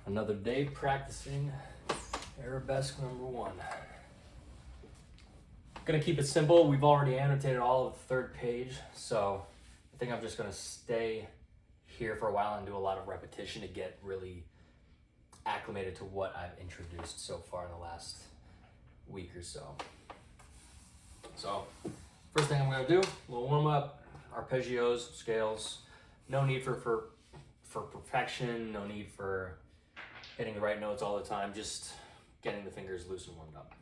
Another day practicing Arabesque number 1. Gonna keep it simple. We've already annotated all of the third page, so I think I'm just gonna stay here for a while and do a lot of repetition to get really acclimated to what I've introduced so far in the last week or so. So first thing I'm gonna do, a little warm up, arpeggios, scales. No need for perfection, no need for hitting the right notes all the time, just getting the fingers loose and warmed up.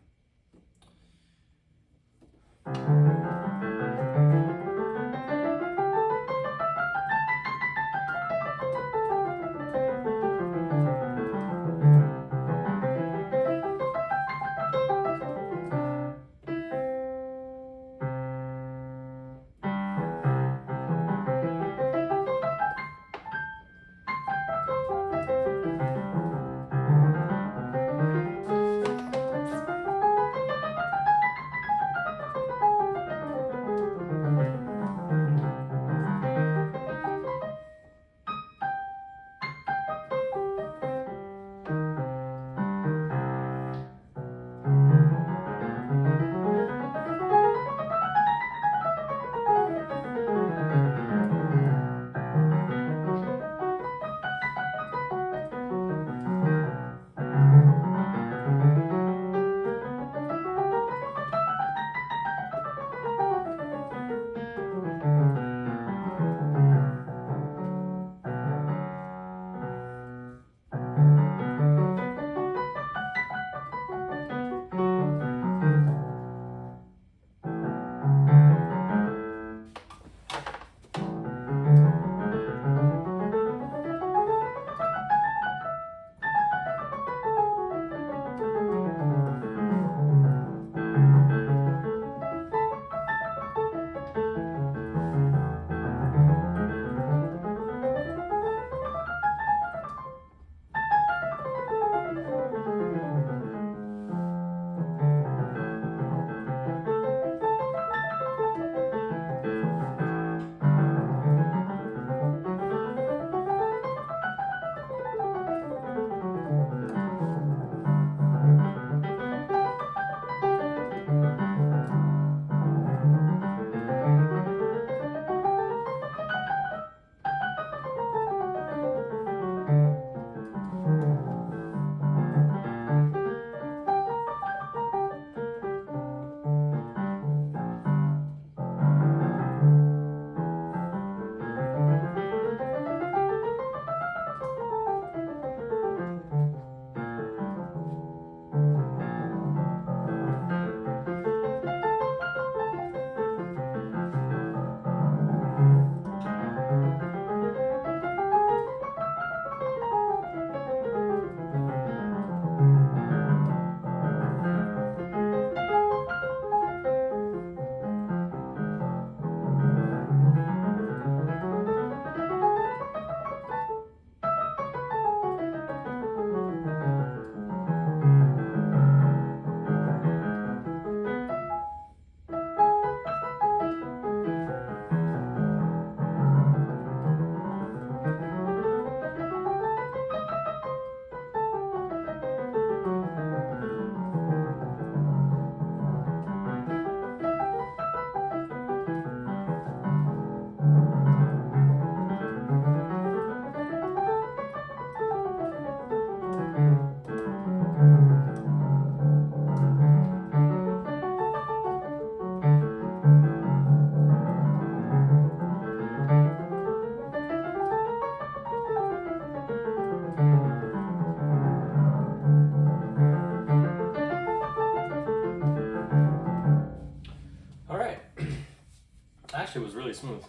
Actually, it was really smooth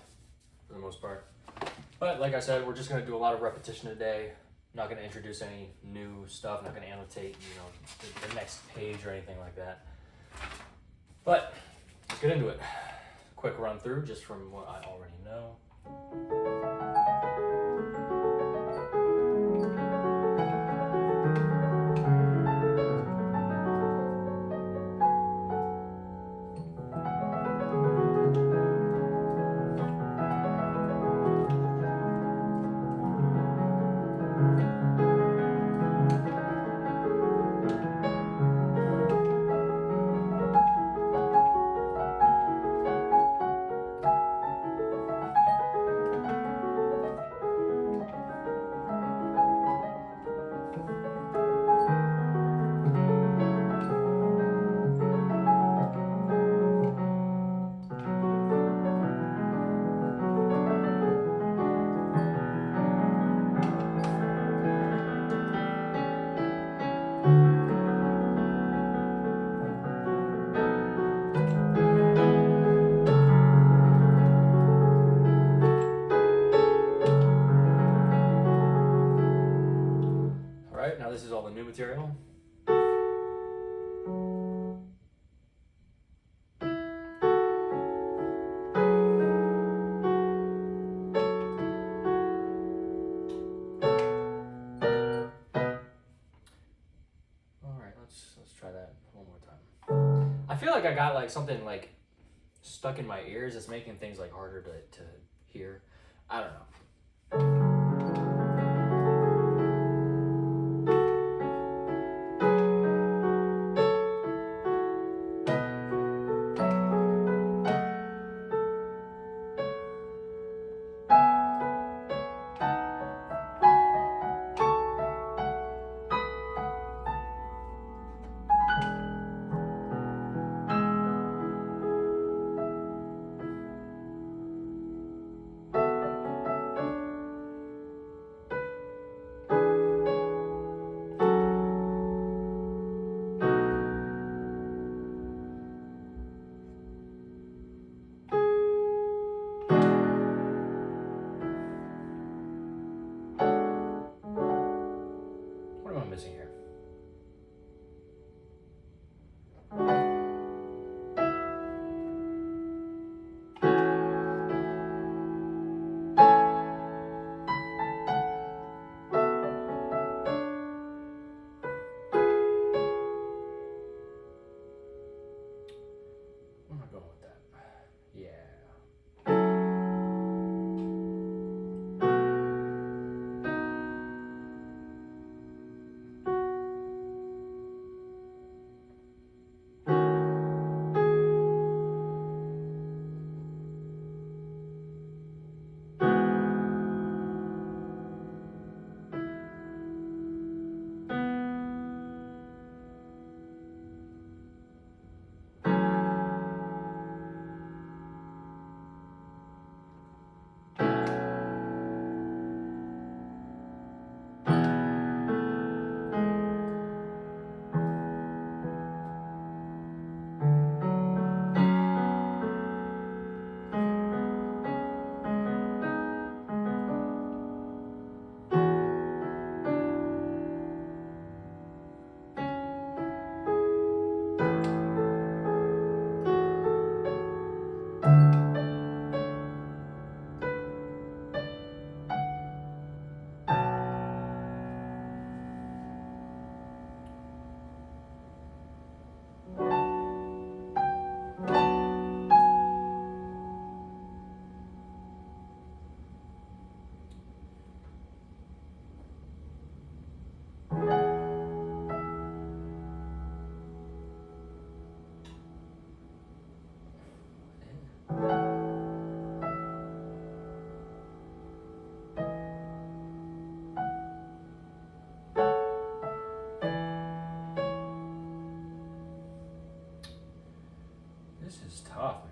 for the most part. But like I said, we're just going to do a lot of repetition today. I'm not going to introduce any new stuff. I'm not going to annotate, the next page or anything like that. But let's get into it. Quick run through just from what I already know. right, now this is all the new material. Let's try that one more time. I feel like I got like something like stuck in my ears. It's making things like harder to hear. I don't know. What am I missing here? Where am I going with that? Yeah. This is tough, man.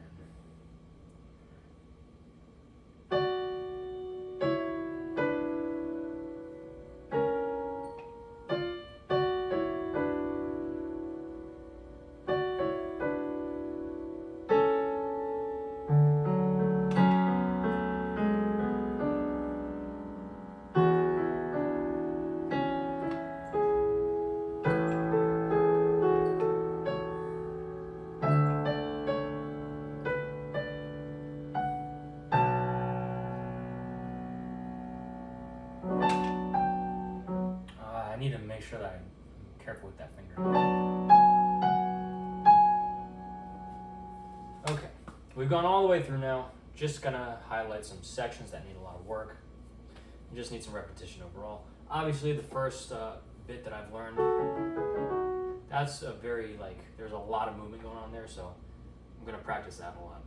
I need to make sure that I'm careful with that finger. Okay, we've gone all the way through now. Just gonna highlight some sections that need a lot of work. You just need some repetition overall. Obviously, the first bit that I've learned, that's a very, like, there's a lot of movement going on there, so I'm gonna practice that a lot.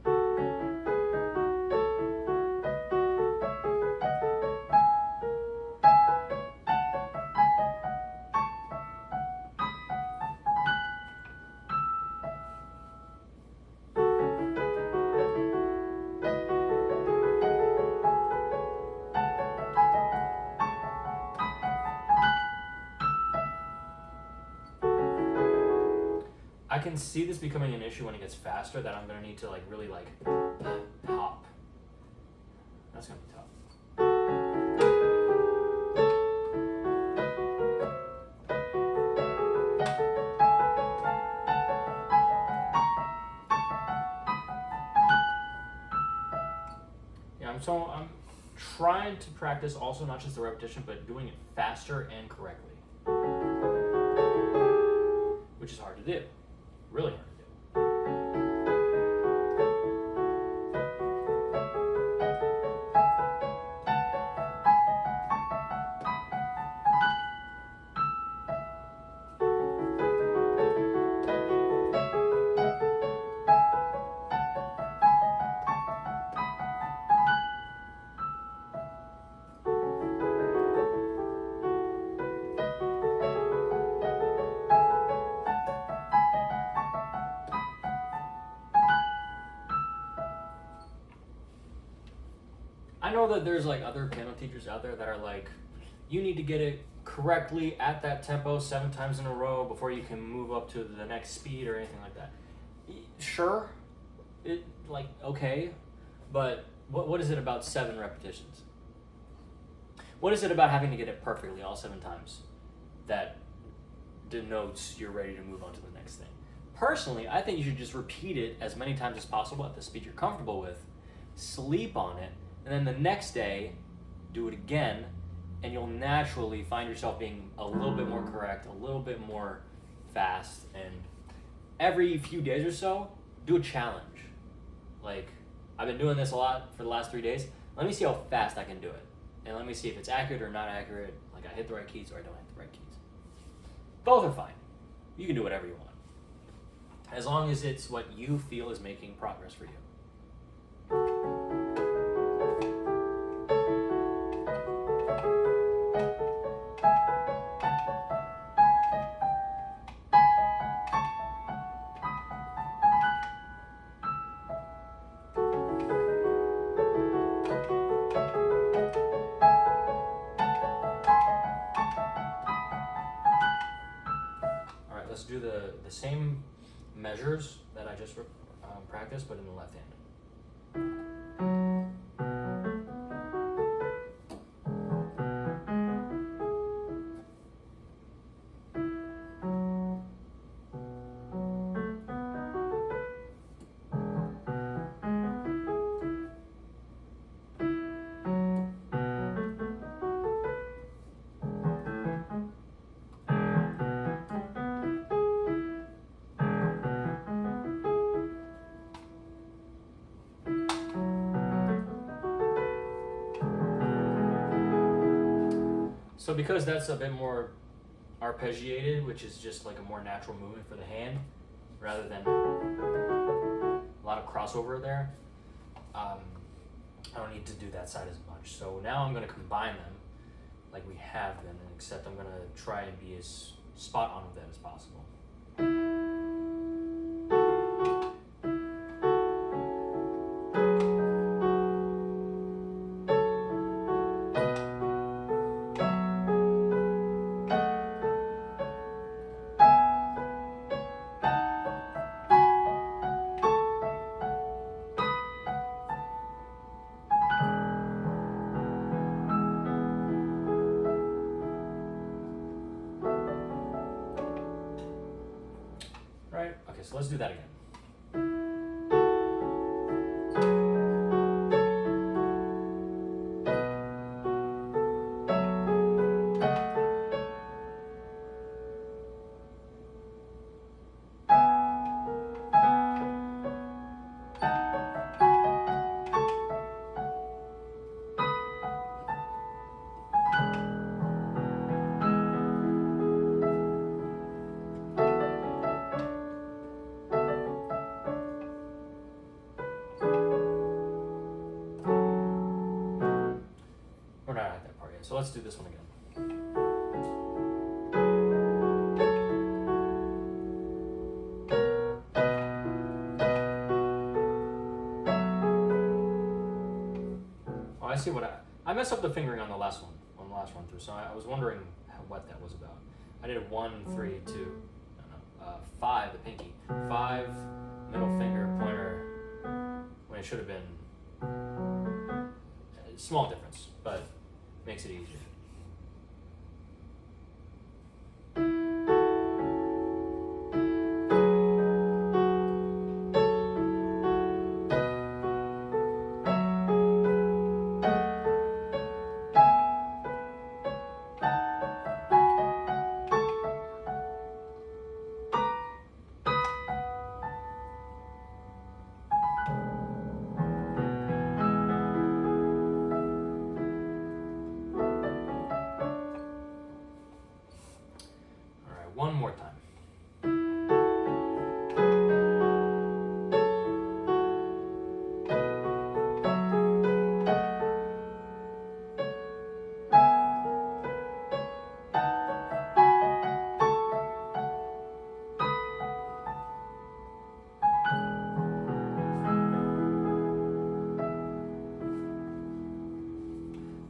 I can see this becoming an issue when it gets faster, that I'm gonna need to like really like hop. That's gonna be tough. I'm trying to practice also not just the repetition, but doing it faster and correctly, which is hard to do, really hard to do. I know that there's like other piano teachers out there that are like, you need to get it correctly at that tempo 7 times in a row before you can move up to the next speed or anything like that. Sure, okay, but what is it about 7 repetitions? What is it about having to get it perfectly all 7 times that denotes you're ready to move on to the next thing? Personally, I think you should just repeat it as many times as possible at the speed you're comfortable with, sleep on it, and then the next day, do it again, and you'll naturally find yourself being a little bit more correct, a little bit more fast, and every few days or so, do a challenge. Like, I've been doing this a lot for the last 3 days. Let me see how fast I can do it. And let me see if it's accurate or not accurate, like I hit the right keys or I don't hit the right keys. Both are fine. You can do whatever you want, as long as it's what you feel is making progress for you. Let's do the same measures that I just practiced, but in the left hand. So because that's a bit more arpeggiated, which is just like a more natural movement for the hand, rather than a lot of crossover there, I don't need to do that side as much. So now I'm going to combine them like we have been, except I'm going to try and be as spot on with them as possible. Right? Okay, so let's do that again. We're not at that part yet, so let's do this one again. Oh, I see what I messed up the fingering on the last one run through, so I was wondering what that was about. I did 1, 3, 2, 5, the pinky, 5, middle finger, pointer, when it should have been a small difference, but makes it easier. one more time.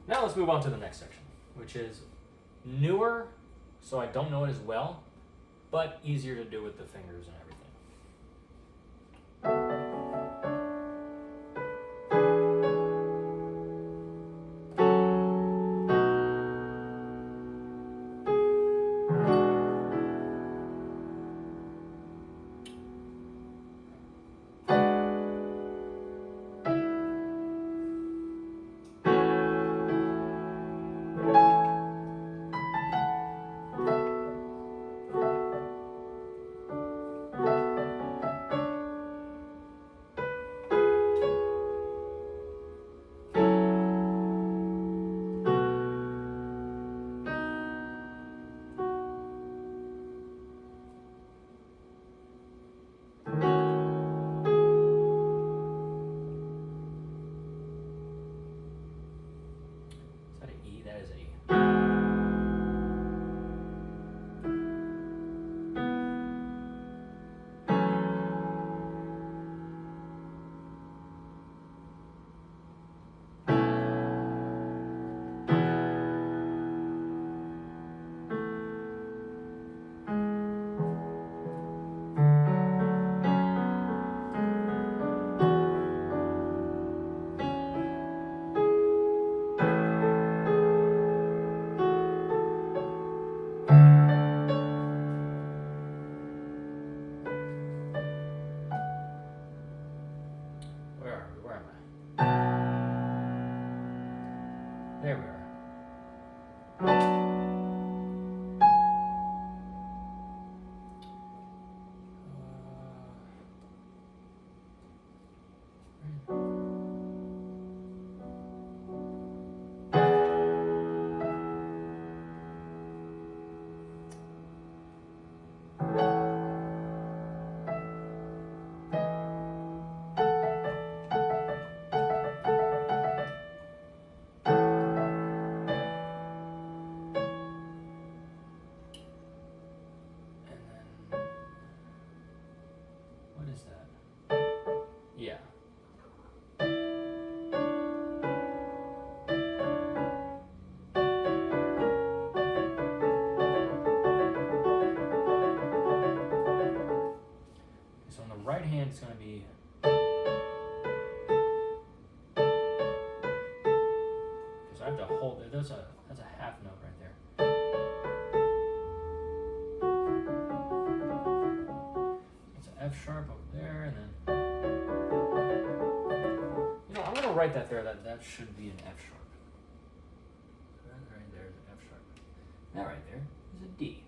Now let's move on to the next section, which is newer, so I don't know it as well, but easier to do with the fingers and everything. There we are. Yeah. So on the right hand, it's going to be because I have to hold it. That's a half note right there. It's an F sharp over there, and then I'm going to write that there. That should be an F sharp. Right there is an F sharp. That right there is a D.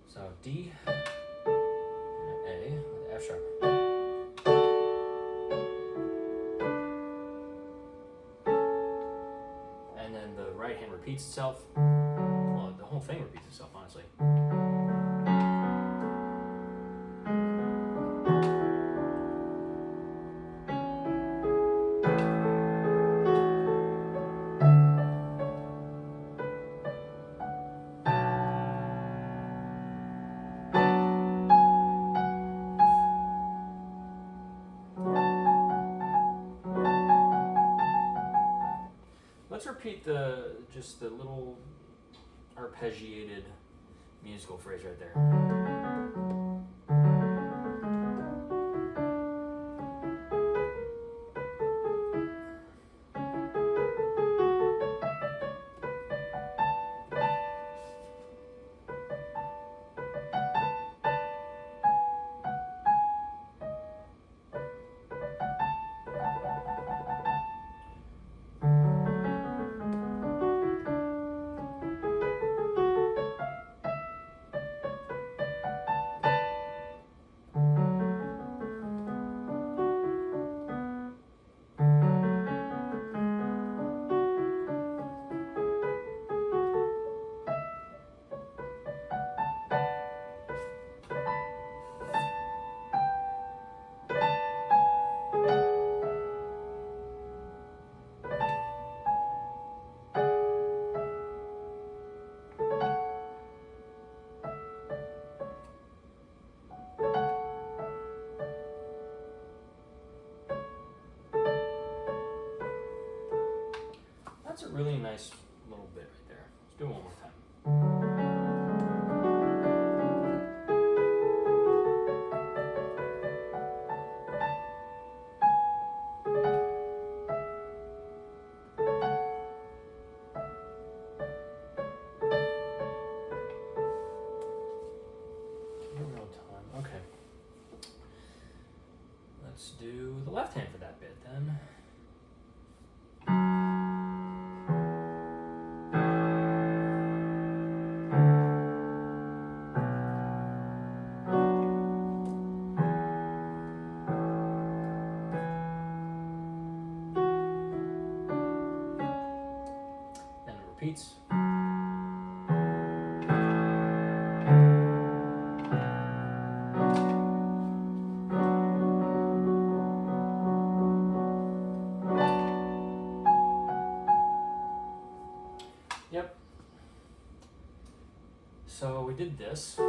So D and an A with F sharp. And then the right hand repeats itself. Well, the whole thing repeats itself, honestly. Let's repeat just the little arpeggiated musical phrase right there. really nice little bit right there. Let's do it one more time. Okay. Let's do the left hand for that bit then. Then it repeats. Yep. So we did this.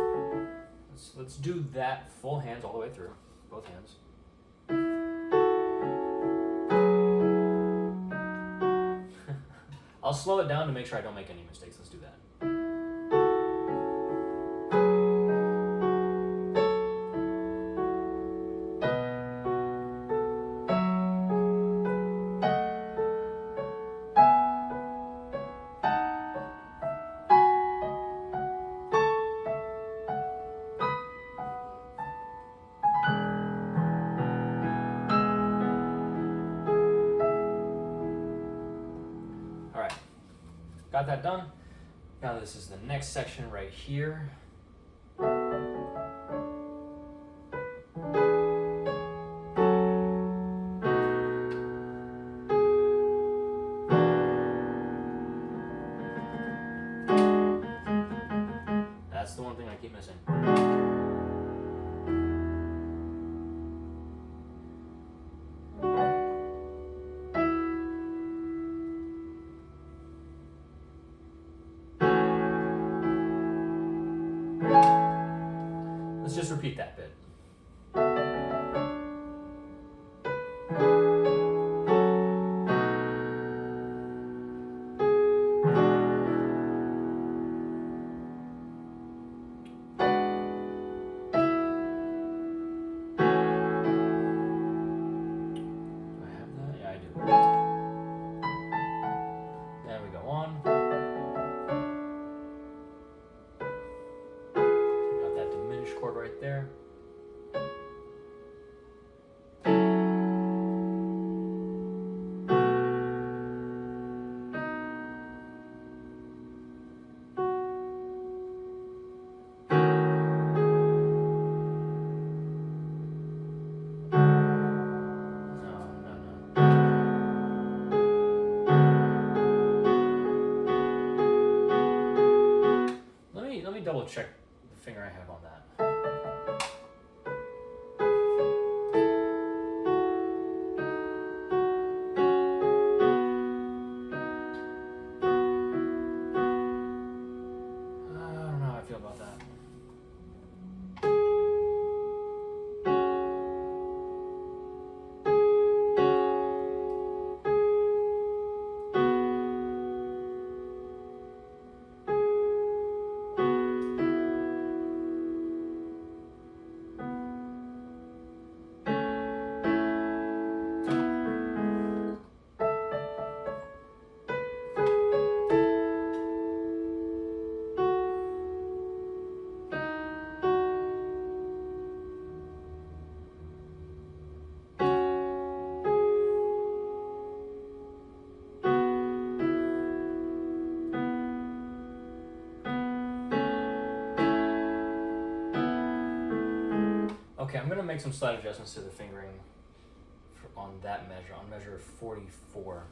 Let's do that full hands all the way through, both hands. I'll slow it down to make sure I don't make any mistakes. Let's do that. Got that done. Now this is the next section right here. That's the one thing I keep missing. Let's just repeat that bit. Chord right there. Let me double check the finger I have on that. Okay, I'm going to make some slight adjustments to the fingering on that measure, on measure 44.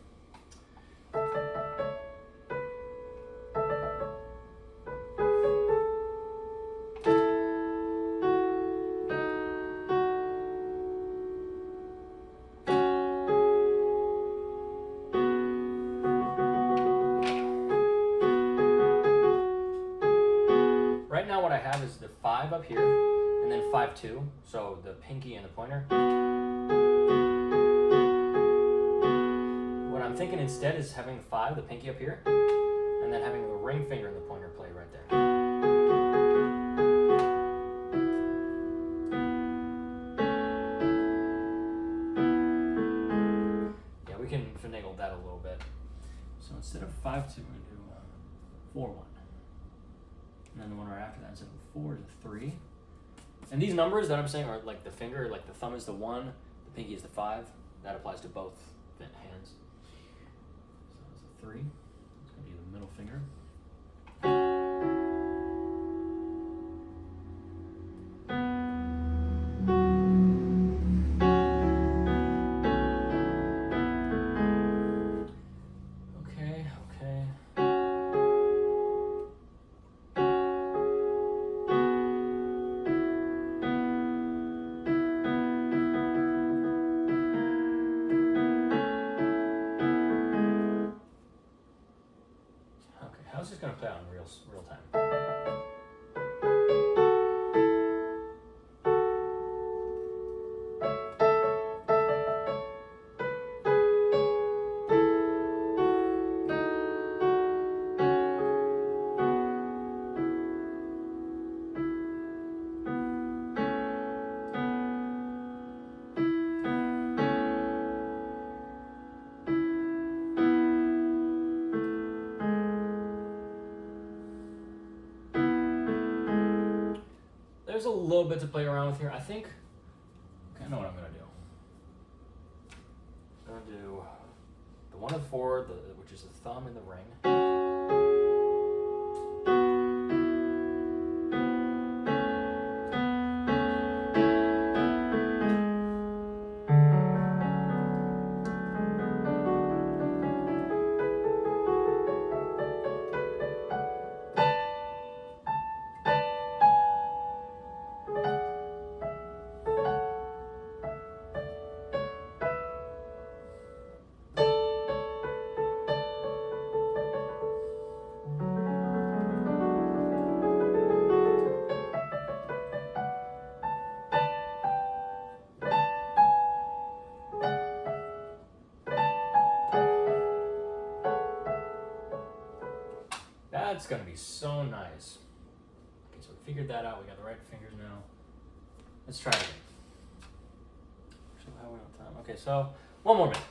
Right now what I have is the 5 up here, and then 5-2, so the pinky and the pointer. What I'm I'm thinking instead is having the 5, the pinky up here, and then having the ring finger and the pointer play right there. Yeah, we can finagle that a little bit. So instead of 5-2, we're gonna do 4-1. And then the one right after that, instead of 4 is a 3. And these numbers that I'm saying are like the finger, like the thumb is the 1, the pinky is the 5. That applies to both hands. So it's a 3. It's going to be the middle finger. Okay, okay. How's this going to play out in real time? There's a little bit to play around with here. I think, okay, I know what I'm going to do. I'm going to do the 1 of 4, which is the thumb in the ring. That's going to be so nice. Okay, so we figured that out. We got the right fingers now. Let's try it again. Actually, how are we on time? Okay, so 1 more minute.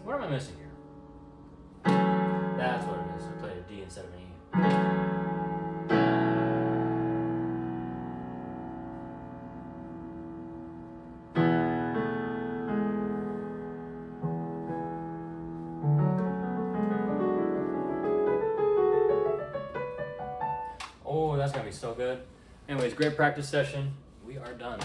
What am I missing here? That's what it is. I played a D instead of an E. Oh, that's gonna be so good. Anyways, great practice session. We are done.